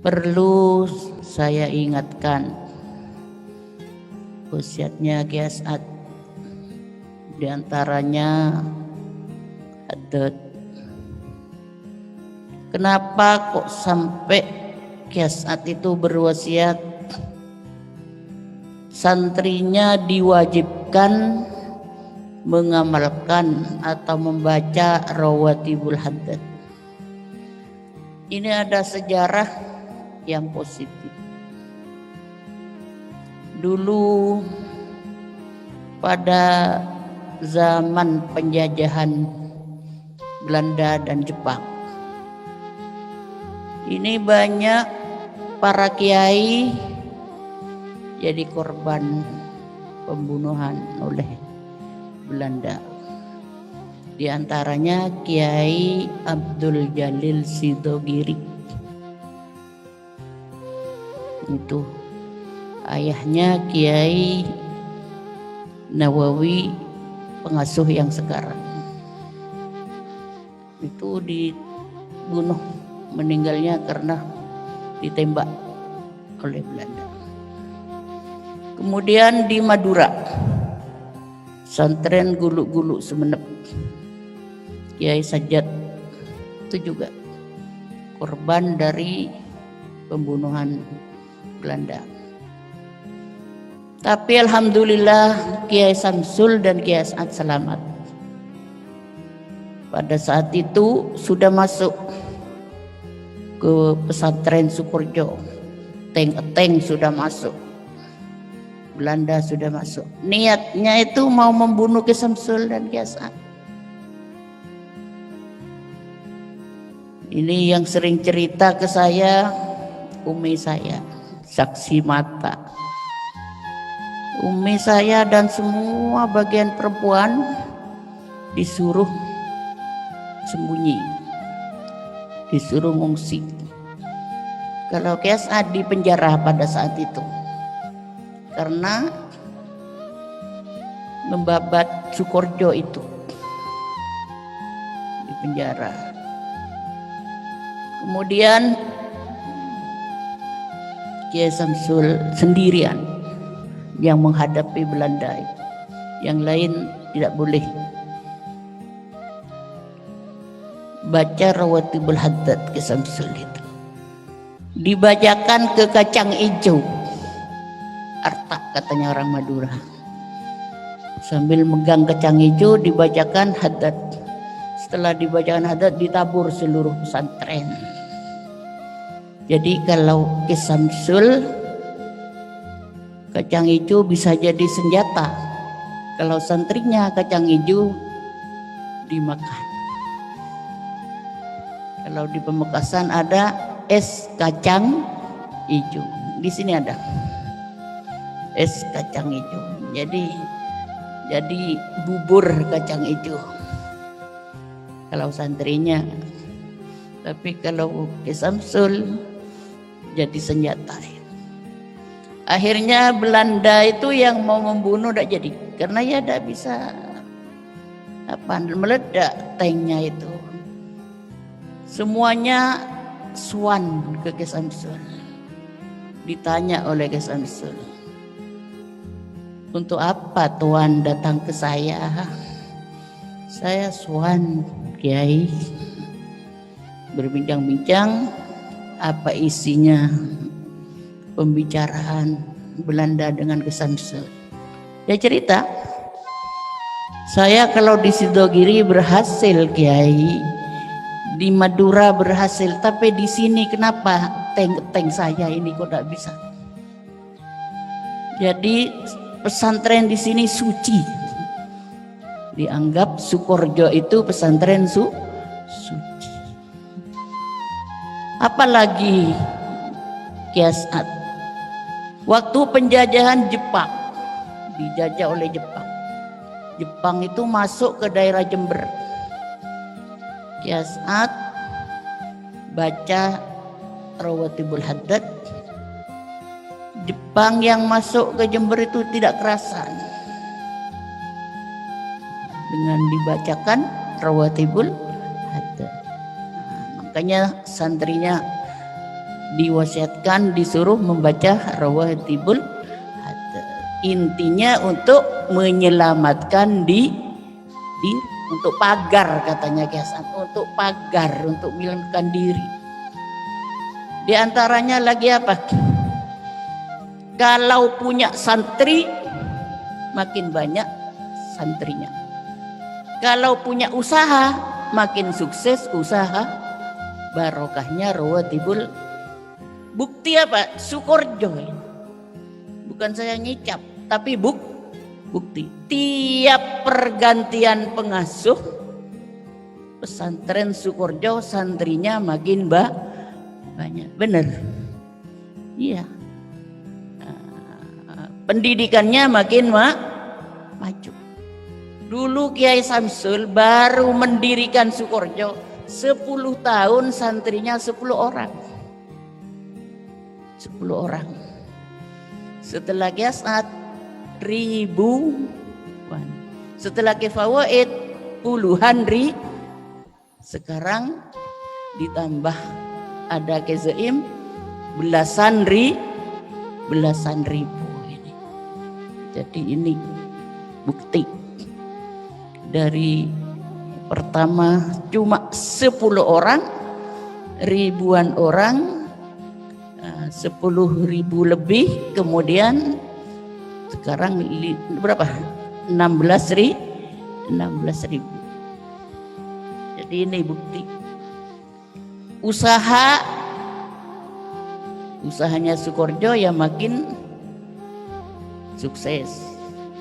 Perlu saya ingatkan wasiatnya Kiai As'ad, diantaranya adat. Kenapa kok sampai Kiai As'ad itu berwasiat santrinya diwajibkan mengamalkan atau membaca rawatibul haddad? Ini ada sejarah yang positif. Dulu pada zaman penjajahan Belanda dan Jepang, ini banyak para kiai jadi korban pembunuhan oleh Belanda. Di antaranya Kiai Abdul Jalil Sidogiri. Itu ayahnya Kiai Nawawi, pengasuh yang sekarang. Itu dibunuh, meninggalnya karena ditembak oleh Belanda. Kemudian di Madura, pesantren Guluk-Guluk Sumenep, Kiai Sajat itu juga korban dari pembunuhan Belanda. Tapi alhamdulillah Kiai Samsul dan Kiai As'ad selamat. Pada saat itu sudah masuk ke pesantren Sukorejo, tank sudah masuk, Belanda sudah masuk. Niatnya itu mau membunuh Kiai Samsul dan Kiai As'ad. Ini yang sering cerita ke saya umi saya, saksi mata. Umi saya dan semua bagian perempuan disuruh sembunyi, disuruh ngungsi. Kalau Kiai As'ad di penjara pada saat itu karena membabat Sukorejo itu, di penjara. Kemudian Kiai Samsul sendirian yang menghadapi Belanda, yang lain tidak boleh baca rawatibul haddad. Kiai Samsul itu dibacakan ke kacang hijau, artak katanya orang Madura, sambil megang kacang hijau dibacakan haddad. Setelah dibacakan haddad ditabur seluruh pesantren. Jadi kalau Kiai Samsul, kacang hijau bisa jadi senjata. Kalau santrinya kacang hijau dimakan. Kalau di Pamekasan ada es kacang hijau. Di sini ada es kacang hijau. Jadi bubur kacang hijau kalau santrinya. Tapi kalau Kiai Samsul jadi senjata. Akhirnya Belanda itu yang mau membunuh tidak jadi, karena ya tidak bisa meledak tanknya itu. Semuanya swan ke Kiai Samsul. Ditanya oleh Kiai Samsul, untuk apa Tuan datang ke saya? Saya swan Kiai. Berbincang-bincang, apa isinya pembicaraan Belanda dengan Kiai Samsul. Dia cerita, saya kalau di Sidogiri berhasil Kiai, di Madura berhasil, tapi di sini kenapa tank saya ini kok tidak bisa? Jadi pesantren di sini suci, dianggap Sukorejo itu pesantren suci. Apalagi Kiai As'ad waktu penjajahan Jepang, dijajah oleh Jepang. Jepang itu masuk ke daerah Jember. Kiai As'ad baca rawatibul haddad. Jepang yang masuk ke Jember itu tidak kerasan dengan dibacakan rawatibul haddad. Makanya santrinya diwasiatkan disuruh membaca rawatibul hadir. Intinya untuk menyelamatkan diri, untuk pagar katanya Kiasan, untuk pagar, untuk menyelamatkan diri. Di antaranya lagi apa? Kalau punya santri makin banyak santrinya. Kalau punya usaha makin sukses usaha, barokahnya rawatibul. Bukti apa? Sukorjo. Bukan saya ngicap, tapi bukti. Tiap pergantian pengasuh pesantren Sukorjo santrinya makin banyak. Benar. Iya. Pendidikannya makin maju. Dulu Kiai Samsul baru mendirikan Sukorjo 10 tahun santrinya 10 orang. 10 orang. Setelah Kiasat ribuan. Setelah Kifawaid puluhan sekarang ditambah ada Kezaim belasan ribu ini. Jadi ini bukti dari pertama cuma 10 orang, ribuan orang, 10.000 lebih, kemudian sekarang berapa? 16.000. Jadi ini bukti. Usahanya Sukorjo ya makin sukses.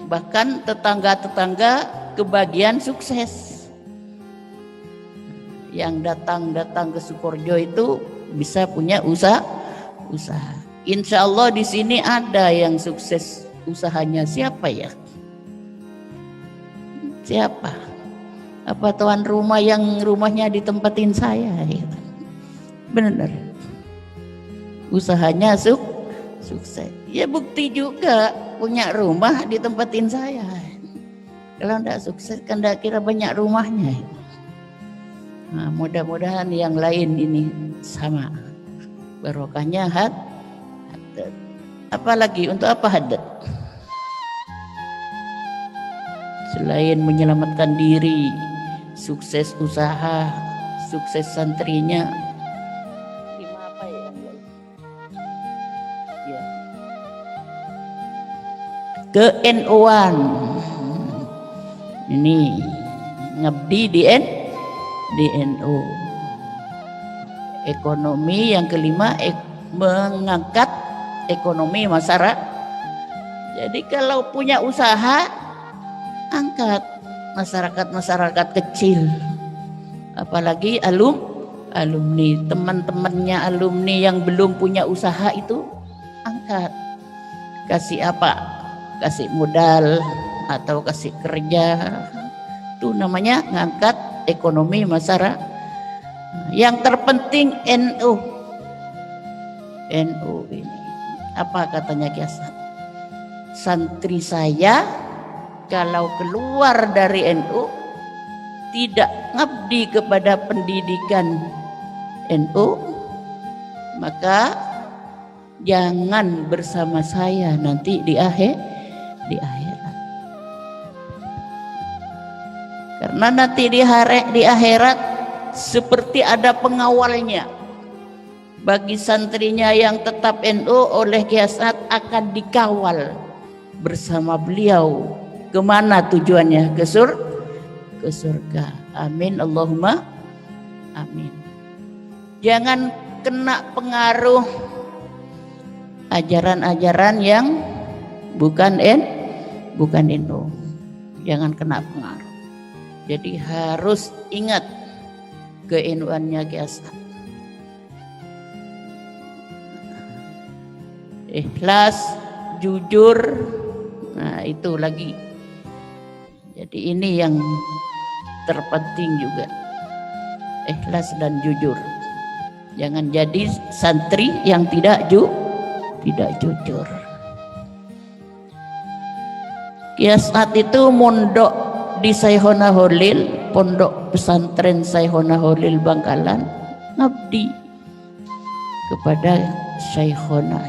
Bahkan tetangga-tetangga kebagian sukses. Yang datang ke Sukorjo itu bisa punya usaha. Insya Allah di sini ada yang sukses usahanya. Siapa ya? Siapa? Apa tuan rumah yang rumahnya ditempatin saya? Benar. Usahanya sukses. Ya bukti juga punya rumah ditempatin saya. Kalau tidak sukses kan tidak kira banyak rumahnya. Nah, mudah-mudahan yang lain ini sama. Barokahnya hadat. Apalagi untuk apa hadat? Selain menyelamatkan diri, sukses usaha, sukses santrinya. Lima apa ya? Ya. Ke-NU-an. Ini ngabdi di NU. Ekonomi yang kelima mengangkat ekonomi masyarakat. Jadi kalau punya usaha angkat masyarakat kecil, apalagi alumni, teman-temannya alumni yang belum punya usaha itu angkat, kasih apa? Kasih modal atau kasih kerja, itu namanya ngangkat ekonomi masyarakat. Yang terpenting NU ini apa katanya Kiasan? Santri saya kalau keluar dari NU tidak ngabdi kepada pendidikan NU, maka jangan bersama saya nanti di akhirat. Karena nanti di akhirat seperti ada pengawalnya. Bagi santrinya yang tetap NU oleh Kiasat akan dikawal bersama beliau. Kemana tujuannya? Ke surga. Amin Allahumma amin. Jangan kena pengaruh ajaran-ajaran yang bukan NU. Jangan kena pengaruh. Jadi harus ingat ke-NU-annya Kiasat. Ikhlas, jujur, nah itu lagi. Jadi ini yang terpenting juga. Ikhlas dan jujur. Jangan jadi santri yang tidak jujur. Kiasat itu mondok di Sayhona Holil, pondok pesantren Sayhona Holil Bangkalan, ngabdi. kepada Syekhona.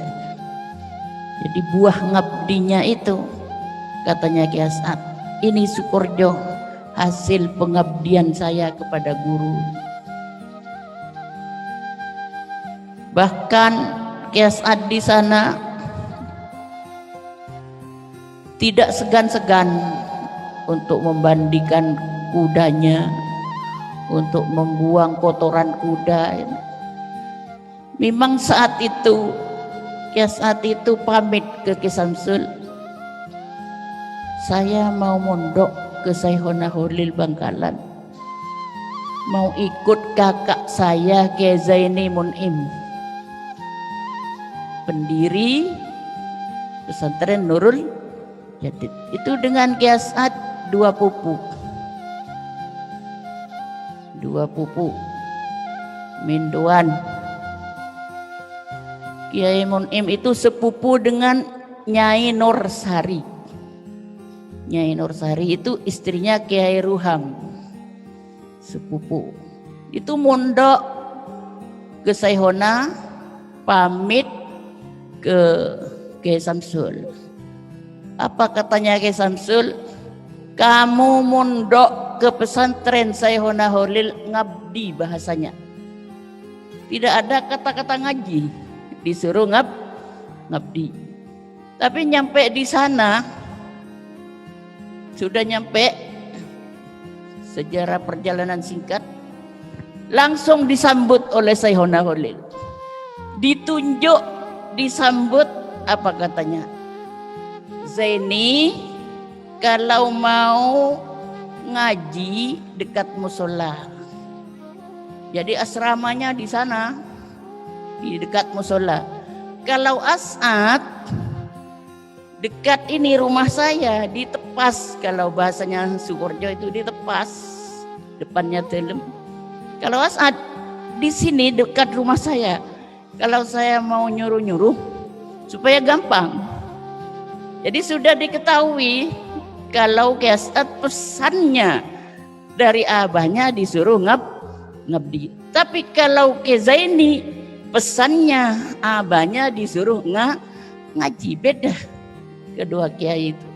Jadi buah ngabdinya itu, katanya Ki As'ad, ini Sukorjo, hasil pengabdian saya kepada guru. Bahkan Ki As'ad di sana tidak segan-segan untuk membandikan kudanya, untuk membuang kotoran kuda. Memang saat itu Ki As'ad itu pamit ke Ki Samsul, saya mau mondok ke Syekhona Holil Bangkalan, mau ikut kakak saya Ki Zaini Mun'im, pendiri pesantren Nurul Jadid. Itu dengan Ki As'ad dua pupu Minduan. Kiai Mun'im itu sepupu dengan Nyai Nursari. Nyai Nursari itu istrinya Kiai Ruham, sepupu. Itu mondok ke Syekhona, pamit ke Kiai Samsul. Apa katanya Kiai Samsul? Kamu mondok ke pesantren Syekhona Holil ngabdi, bahasanya. Tidak ada kata-kata ngaji, disuruh ngabdi. Tapi nyampe di sana, sudah nyampe, sejarah perjalanan singkat, langsung disambut oleh Syekhona Holil. Ditunjuk, disambut, apa katanya? Zaini, kalau mau ngaji dekat musola. Jadi asramanya di sana, di dekat musola. Kalau As'ad, dekat ini rumah saya, di Tepas. Kalau bahasanya Sukorjo itu di Tepas, depannya Telem. Kalau As'ad, di sini dekat rumah saya. Kalau saya mau nyuruh-nyuruh, supaya gampang. Jadi sudah diketahui kalau Ki As'ad pesannya dari abahnya disuruh ngabdi. Tapi kalau Ki Zaini pesannya abahnya disuruh ngaji. Beda kedua kiai itu.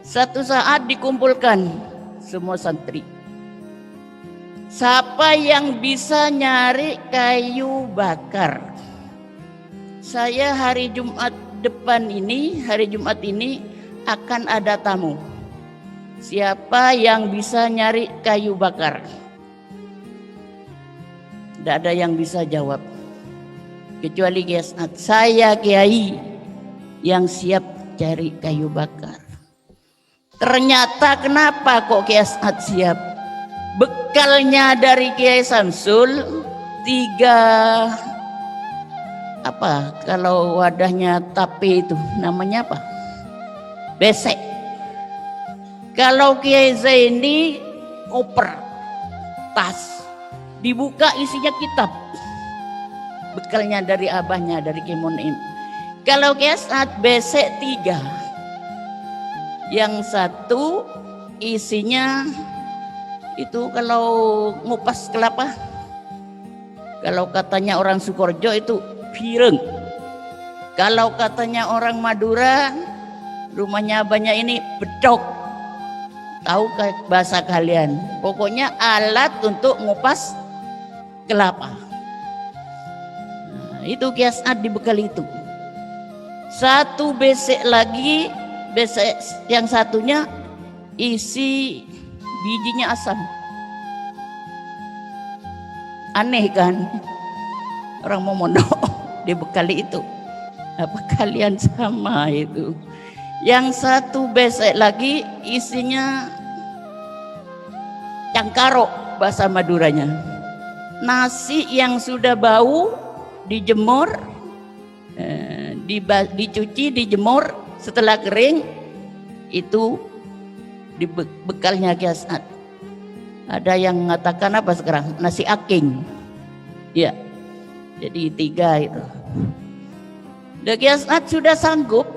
Satu saat dikumpulkan semua santri. Siapa yang bisa nyari kayu bakar? Saya hari Jumat depan ini, hari Jumat ini akan ada tamu. Siapa yang bisa nyari kayu bakar? Tidak ada yang bisa jawab kecuali Ki As'ad. Saya kiai yang siap cari kayu bakar. Ternyata kenapa kok Ki As'ad siap? Bekalnya dari Kiai Samsul 3 apa, kalau wadahnya tape itu namanya apa? Besek. Kalau Kiai Zaini koper, tas, dibuka isinya kitab. Bekalnya dari abahnya, dari Kiai Mun'im. Kalau Kiai As'ad besek 3. Yang satu isinya itu kalau ngupas kelapa. Kalau katanya orang Sukorjo itu pireng. Kalau katanya orang Madura, rumahnya abahnya ini bedok. Tahu bahasa kalian? Pokoknya alat untuk ngupas kelapa. Nah, itu Ki As'ad dibekal itu. Satu besek lagi, besek yang satunya isi bijinya asam. Aneh kan? Orang mau mondok dibekali itu. Apa kalian sama itu? Yang satu besek lagi isinya cangkaro, bahasa Maduranya. Nasi yang sudah bau dijemur, dicuci, dijemur, setelah kering itu bekalnya Ki As'ad. Ada yang mengatakan apa sekarang? Nasi aking. Ya. Jadi 3 itu. Ki As'ad sudah sanggup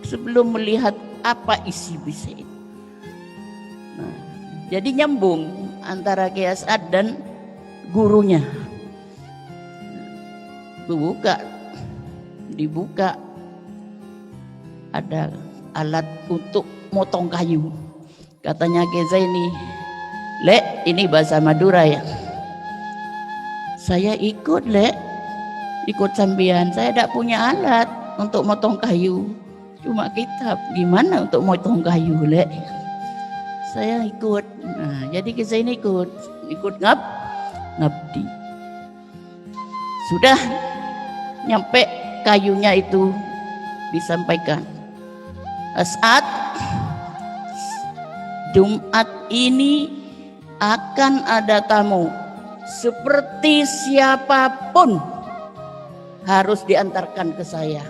sebelum melihat apa isi besek itu. Nah, jadi nyambung antara Ki As'ad dan gurunya. Dibuka ada alat untuk motong kayu. Katanya Ki Zaini, "Lek, ini bahasa Madura ya." "Saya ikut, Lek. Ikut sambian. Saya tidak punya alat untuk motong kayu. Cuma kitab. Gimana untuk motong kayu, Lek?" "Saya ikut." Nah, jadi Ki Zaini ikut ngabdi. Sudah nyampe kayunya itu disampaikan. "Saat Jumat ini akan ada tamu, seperti siapapun harus diantarkan ke saya."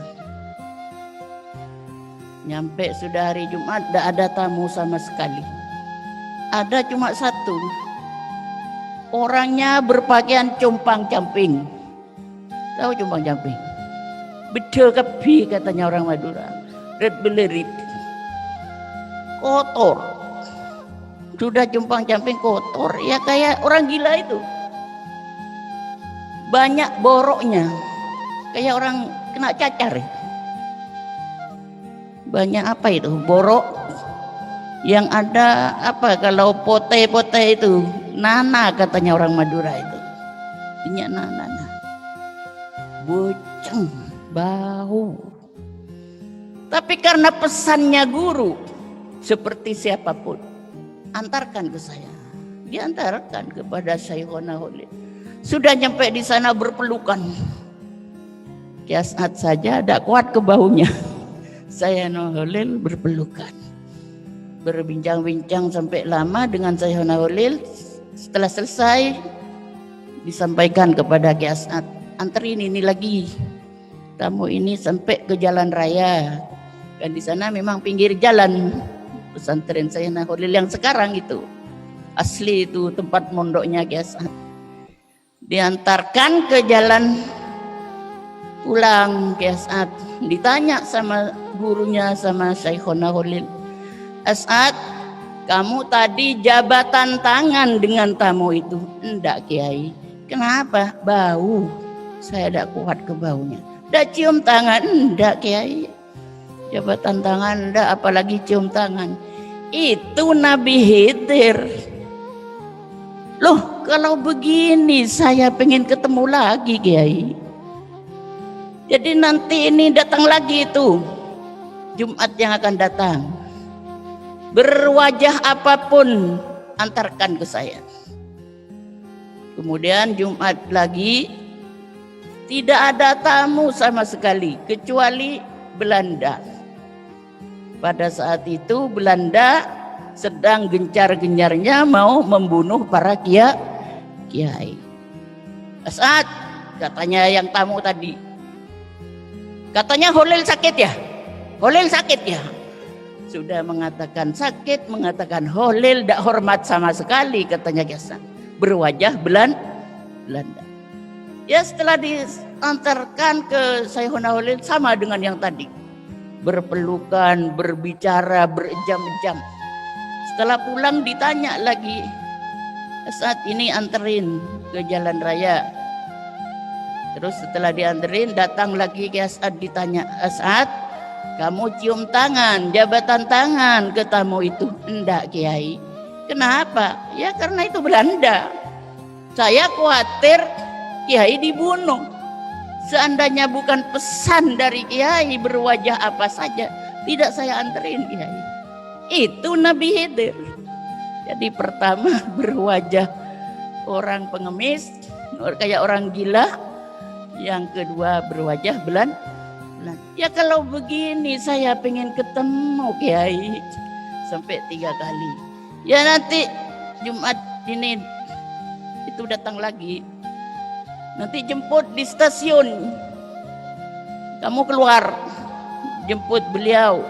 Nyampe sudah hari Jumat, tidak ada tamu sama sekali. Ada cuma satu. Orangnya berpakaian compang-camping. Tahu compang-camping? Bedel kebi katanya orang Madura. Red belerit. Kotor. Sudah compang-camping kotor. Ya kayak orang gila itu. Banyak boroknya. Kayak orang kena cacar. Banyak apa itu? Borok. Yang ada apa kalau pote-pote itu? Nana katanya orang Madura itu. Minyak nana. Boceng, bau. Tapi karena pesannya guru, seperti siapapun, antarkan ke saya. Diantarkan kepada Syekhona Holil. Sudah nyampe di sana berpelukan. Ki As'ad saja tidak kuat ke baunya. Syekhona Holil berpelukan. Berbincang-bincang sampai lama dengan Syekhona Holil. Setelah selesai, disampaikan kepada Ki As'ad, "Anterin ini lagi tamu ini sampai ke jalan raya." Dan di sana memang pinggir jalan pesantren Syekhona Holil yang sekarang itu. Asli itu tempat mondoknya Ki As'ad. Diantarkan ke jalan pulang Ki As'ad. Ditanya sama gurunya, sama Syekhona Holil, "As'ad, kamu tadi jabatan tangan dengan tamu itu?" "Enggak, Kiai." "Kenapa?" "Bau. Saya tidak kuat ke baunya." "Tidak cium tangan?" "Enggak, Kiai." Jabatan tangan enggak, apalagi cium tangan. Itu Nabi Khidir. Loh, kalau begini saya pengen ketemu lagi, Kiai. Jadi nanti ini datang lagi itu Jumat yang akan datang. Berwajah apapun antarkan ke saya. Kemudian Jumat lagi tidak ada tamu sama sekali kecuali Belanda. Pada saat itu Belanda sedang gencar-gencarnya mau membunuh para kiai. "As'ad," katanya yang tamu tadi, "katanya Holil sakit ya? Holil sakit ya?" Sudah mengatakan sakit, mengatakan Holil tidak hormat sama sekali, katanya Ki As'ad. Berwajah Belanda. Ya setelah diantarkan ke Syekhona Holil sama dengan yang tadi. Berpelukan, berbicara berjam-jam. Setelah pulang ditanya lagi, "As'ad, ini anterin ke jalan raya." Terus setelah dianterin datang lagi Ki As'ad, ditanya, "As'ad, kamu cium tangan, jabatan tangan ke tamu itu?" "Enggak, Kiai." "Kenapa?" "Ya karena itu Belanda. Saya khawatir Kiai dibunuh. Seandainya bukan pesan dari Kiai berwajah apa saja, tidak saya anterin, Kiai." Itu Nabi Khidir. Jadi pertama berwajah orang pengemis, kayak orang gila. Yang kedua berwajah Belanda. Ya kalau begini saya pengen ketemu Kiai sampai 3 kali. Ya nanti Jumat ini itu datang lagi. Nanti jemput di stasiun. Kamu keluar jemput beliau.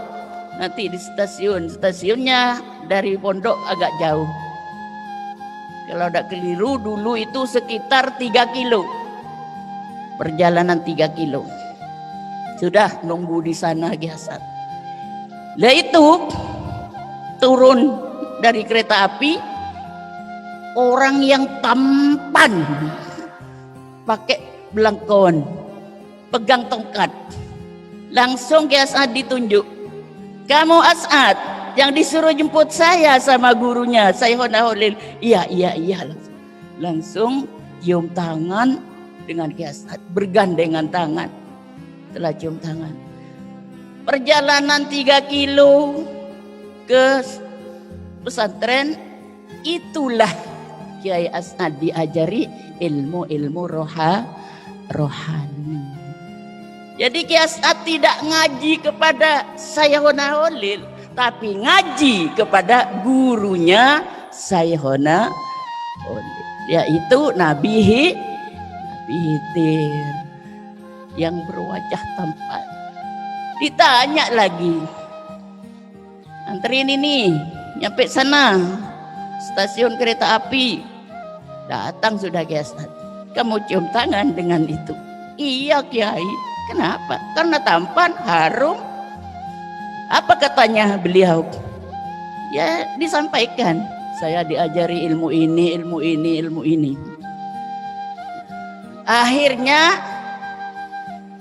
Nanti di stasiun. Stasiunnya dari pondok agak jauh. Kalau tidak keliru dulu itu sekitar 3 kilo. Perjalanan 3 kilo. Sudah nunggu di sana Ki As'ad. Lah itu turun dari kereta api, orang yang tampan, pakai belangkon, pegang tongkat. Langsung Kiai As'ad ditunjuk, kamu As'ad yang disuruh jemput saya sama gurunya Syekhona Holil. Iya. Langsung cium tangan dengan Kiai As'ad, bergandengan tangan. Setelah cium tangan, perjalanan 3 kilo ke pesantren, itulah Kiai As'ad diajari ilmu-ilmu rohani. Jadi Kiai As'ad tidak ngaji kepada Syekhona Holil, tapi ngaji kepada gurunya Syekhona Holil, yaitu Nabi Khidir yang berwajah tampan. Ditanya lagi, anterin ini nyampe sana stasiun kereta api. Datang sudah Kiai As'ad, kamu cium tangan dengan itu? Iya Kiai. Kenapa? Karena tampan, harum. Apa katanya beliau? Ya disampaikan, saya diajari ilmu ini. Akhirnya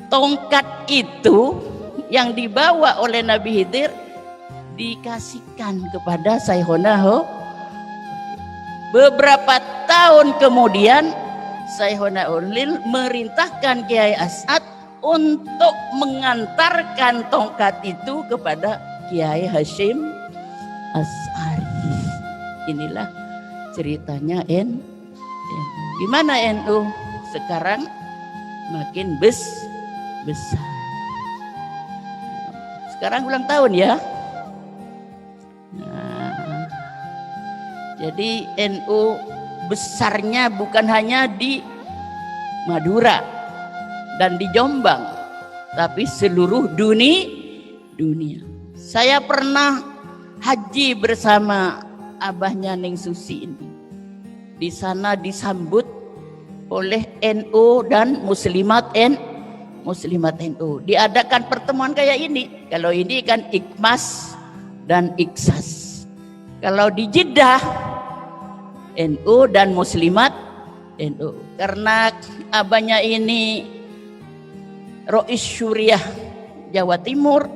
tongkat itu yang dibawa oleh Nabi Khidir dikasihkan kepada Syekhona Holil. Beberapa tahun kemudian Syekhona Holil merintahkan Kiai As'ad untuk mengantarkan tongkat itu kepada Kiai Hasyim Asy'ari. Inilah ceritanya NU. Gimana NU sekarang makin besar. Sekarang ulang tahun ya. Jadi NU besarnya bukan hanya di Madura dan di Jombang, tapi seluruh dunia. Saya pernah haji bersama abahnya Neng Susi ini. Di sana disambut oleh NU dan muslimat NU. Diadakan pertemuan kayak ini. Kalau ini kan Ikmas dan Iksas. Kalau di Jeddah NU dan muslimat NU. Karena abahnya ini Rois Syuriah Jawa Timur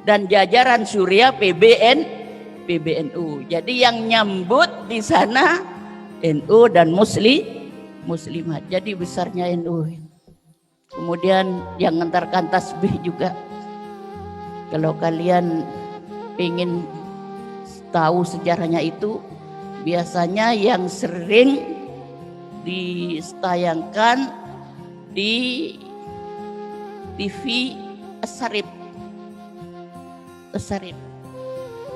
dan jajaran Syuriah PBNU. Jadi yang nyambut di sana NU dan muslimat. Jadi besarnya NU. Kemudian yang ngantarkan tasbih juga. Kalau kalian ingin tahu sejarahnya itu, biasanya yang sering ditayangkan di TV Asyarif.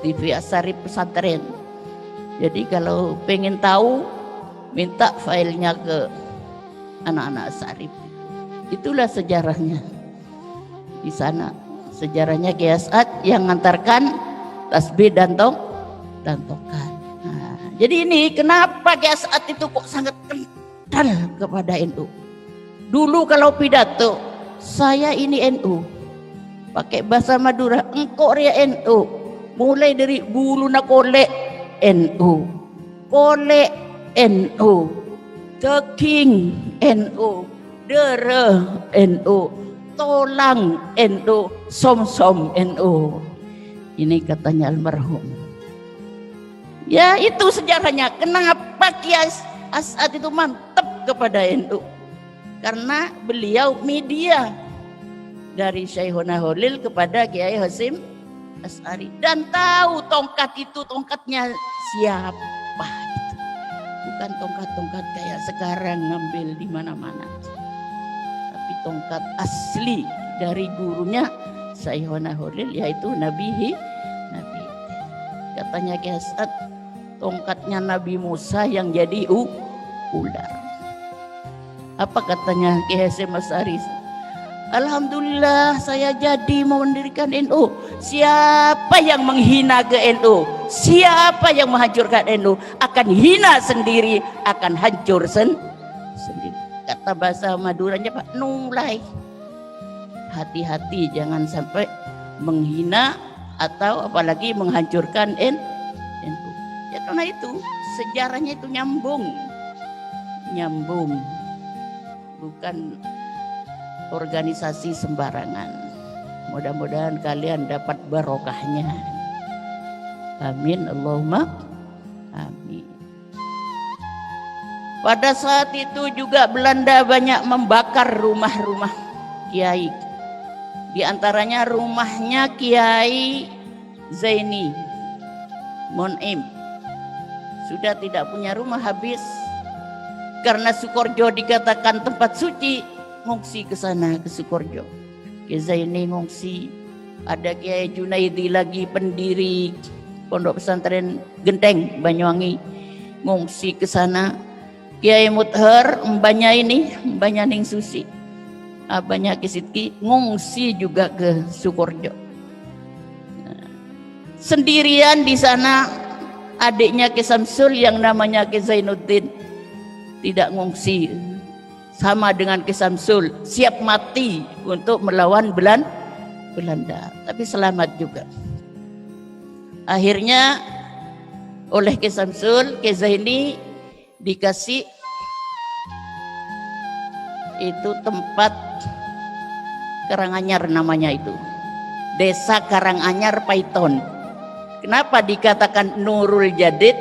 TV Asyarif pesantren. Jadi kalau pengen tahu, minta filenya ke anak-anak Asyarif. Itulah sejarahnya. Di sana sejarahnya Kiai As'ad yang mengantarkan tasbih dan tongkat. Nah, jadi ini kenapa Kiai As'ad itu kok sangat kental kepada NU. Dulu kalau pidato, saya ini NU, pakai bahasa Madura, engkau ria NU, mulai dari bulu na kolek NU, kolek NU, teking NU, dere NU, tolang NU, som NU. Ini katanya almarhum. Ya itu sejarahnya. Kenapa Kiai As'ad itu mantap kepada NU? Karena beliau media dari Syekhona Holil kepada Kiai Hasyim Asy'ari, dan tahu tongkat itu tongkatnya siapa gitu. Bukan tongkat-tongkat kayak sekarang ngambil di mana-mana, tapi tongkat asli dari gurunya Syekhona Holil, yaitu Nabi. Katanya Kiai As'ad, tongkatnya Nabi Musa yang jadi ular. Apa katanya Kiai Hasyim Asy'ari? Alhamdulillah saya jadi mendirikan NU. Siapa yang menghina ke NU, siapa yang menghancurkan NU, akan hina sendiri, akan hancur sendiri. Kata bahasa Maduranya Pak, nulai. Hati-hati jangan sampai menghina atau apalagi menghancurkan NU. Ya karena itu sejarahnya itu nyambung, bukan organisasi sembarangan. Mudah-mudahan kalian dapat barokahnya. Amin, Allahumma amin. Pada saat itu juga Belanda banyak membakar rumah-rumah kiai. Di antaranya rumahnya Kiai Zaini Monim. Sudah tidak punya rumah, habis. Karena Sukorjo dikatakan tempat suci, ngungsi ke sana, ke Sukorjo. Kiai Zaini ngungsi. Ada Kiai Junaidi lagi, pendiri Pondok Pesantren Genteng Banyuwangi, ngungsi ke sana. Kiai Muthar, mbahnya Ning Susi, abahnya Kisitki, ngungsi juga ke Sukorjo. Sendirian di sana adiknya Ki Samsul yang namanya Ki Zainuddin, tidak ngungsi, sama dengan Ki Samsul, siap mati untuk melawan Belanda, tapi selamat juga. Akhirnya oleh Ki Samsul, Ki Zaini dikasih itu tempat Karanganyar namanya itu, Desa Karanganyar Paiton. Kenapa dikatakan Nurul Jadid?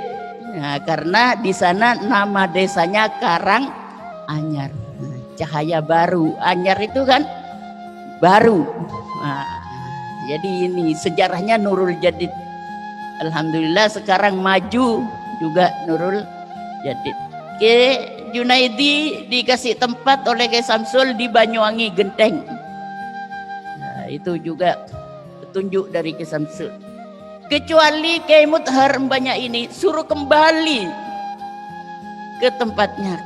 Nah, karena di sana nama desanya Karanganyar, cahaya baru. Anyar itu kan baru. Nah, jadi ini sejarahnya Nurul Jadid. Alhamdulillah sekarang maju juga Nurul Jadid. Ki Junaidi dikasih tempat oleh Ki Samsul di Banyuwangi Genteng. Nah, itu juga petunjuk dari Ki Samsul. Kecuali Kiai Muthar mbahnya ini suruh kembali ke tempatnya,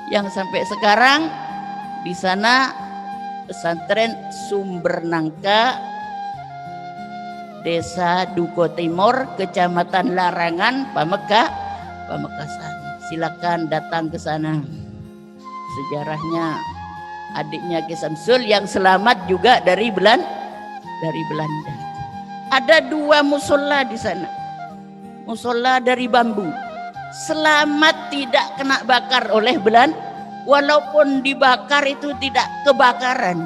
yang sampai sekarang di sana pesantren Sumber Nangka, Desa Duko Timur, Kecamatan Larangan, Pamekasan. Silakan datang ke sana. Sejarahnya adiknya Ki Samsul yang selamat juga dari Belanda. Ada 2 musola di sana. Musola dari bambu. Selamat tidak kena bakar oleh Belanda. Walaupun dibakar itu tidak kebakaran.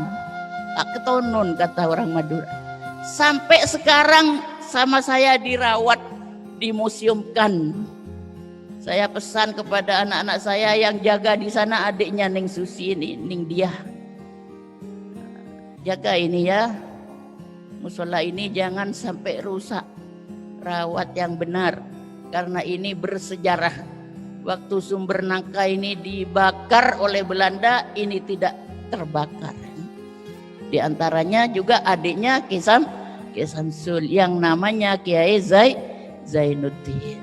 Tak ketonun kata orang Madura. Sampai sekarang sama saya dirawat, dimuseumkan. Saya pesan kepada anak-anak saya yang jaga di sana, adiknya Ning Susi ini, Ning Diah. Jaga ini ya, musola ini jangan sampai rusak. Rawat yang benar, karena ini bersejarah. Waktu Sumber Nangka ini dibakar oleh Belanda, ini tidak terbakar. Di antaranya juga adiknya Ki Samsul yang namanya Kiai Zainuddin.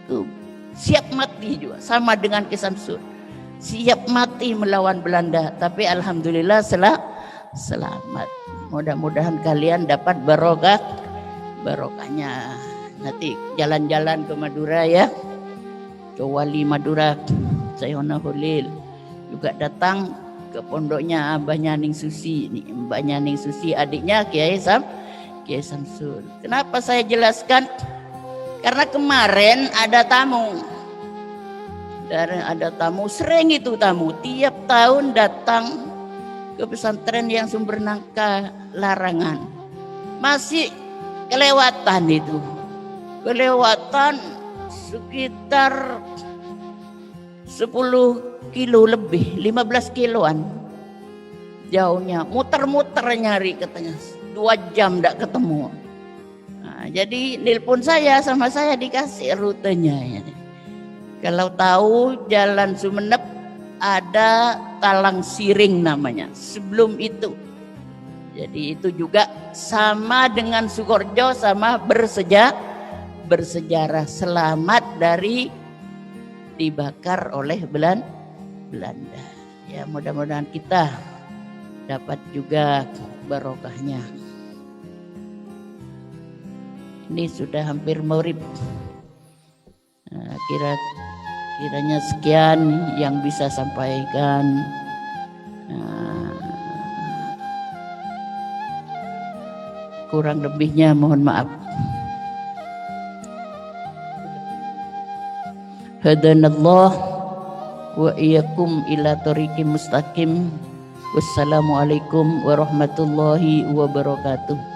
Tuh, siap mati juga sama dengan Ki Samsul. Siap mati melawan Belanda, tapi alhamdulillah selamat. Mudah-mudahan kalian dapat barokahnya. Nanti jalan-jalan ke Madura ya. Ke Wali Madura, Sayona Hulil juga datang ke pondoknya abahnya Ning Susi, mbahnya Ning Susi, adiknya Kiai Samsul. Kenapa saya jelaskan? Karena kemarin ada tamu. Sering itu tamu, tiap tahun datang ke pesantren yang Sumber Nangka Larangan. Masih kelewatan itu. Kelewatan sekitar 10 kilo lebih, 15 kiloan jauhnya, muter-muter nyari katanya 2 jam tidak ketemu. Nah, jadi nelpon saya, sama saya dikasih rutenya ya. Kalau tahu Jalan Sumeneb ada Talang Siring namanya sebelum itu. Jadi itu juga sama dengan Sukorjo, sama bersejarah selamat dari dibakar oleh Belanda. Ya, mudah-mudahan kita dapat juga barokahnya. Ini sudah hampir maghrib. Nah, kiranya sekian yang bisa sampaikan. Nah, kurang lebihnya mohon maaf. hadanallah wa iyyakum ila thoriqim mustaqim. Wassalamualaikum warahmatullahi wabarakatuh.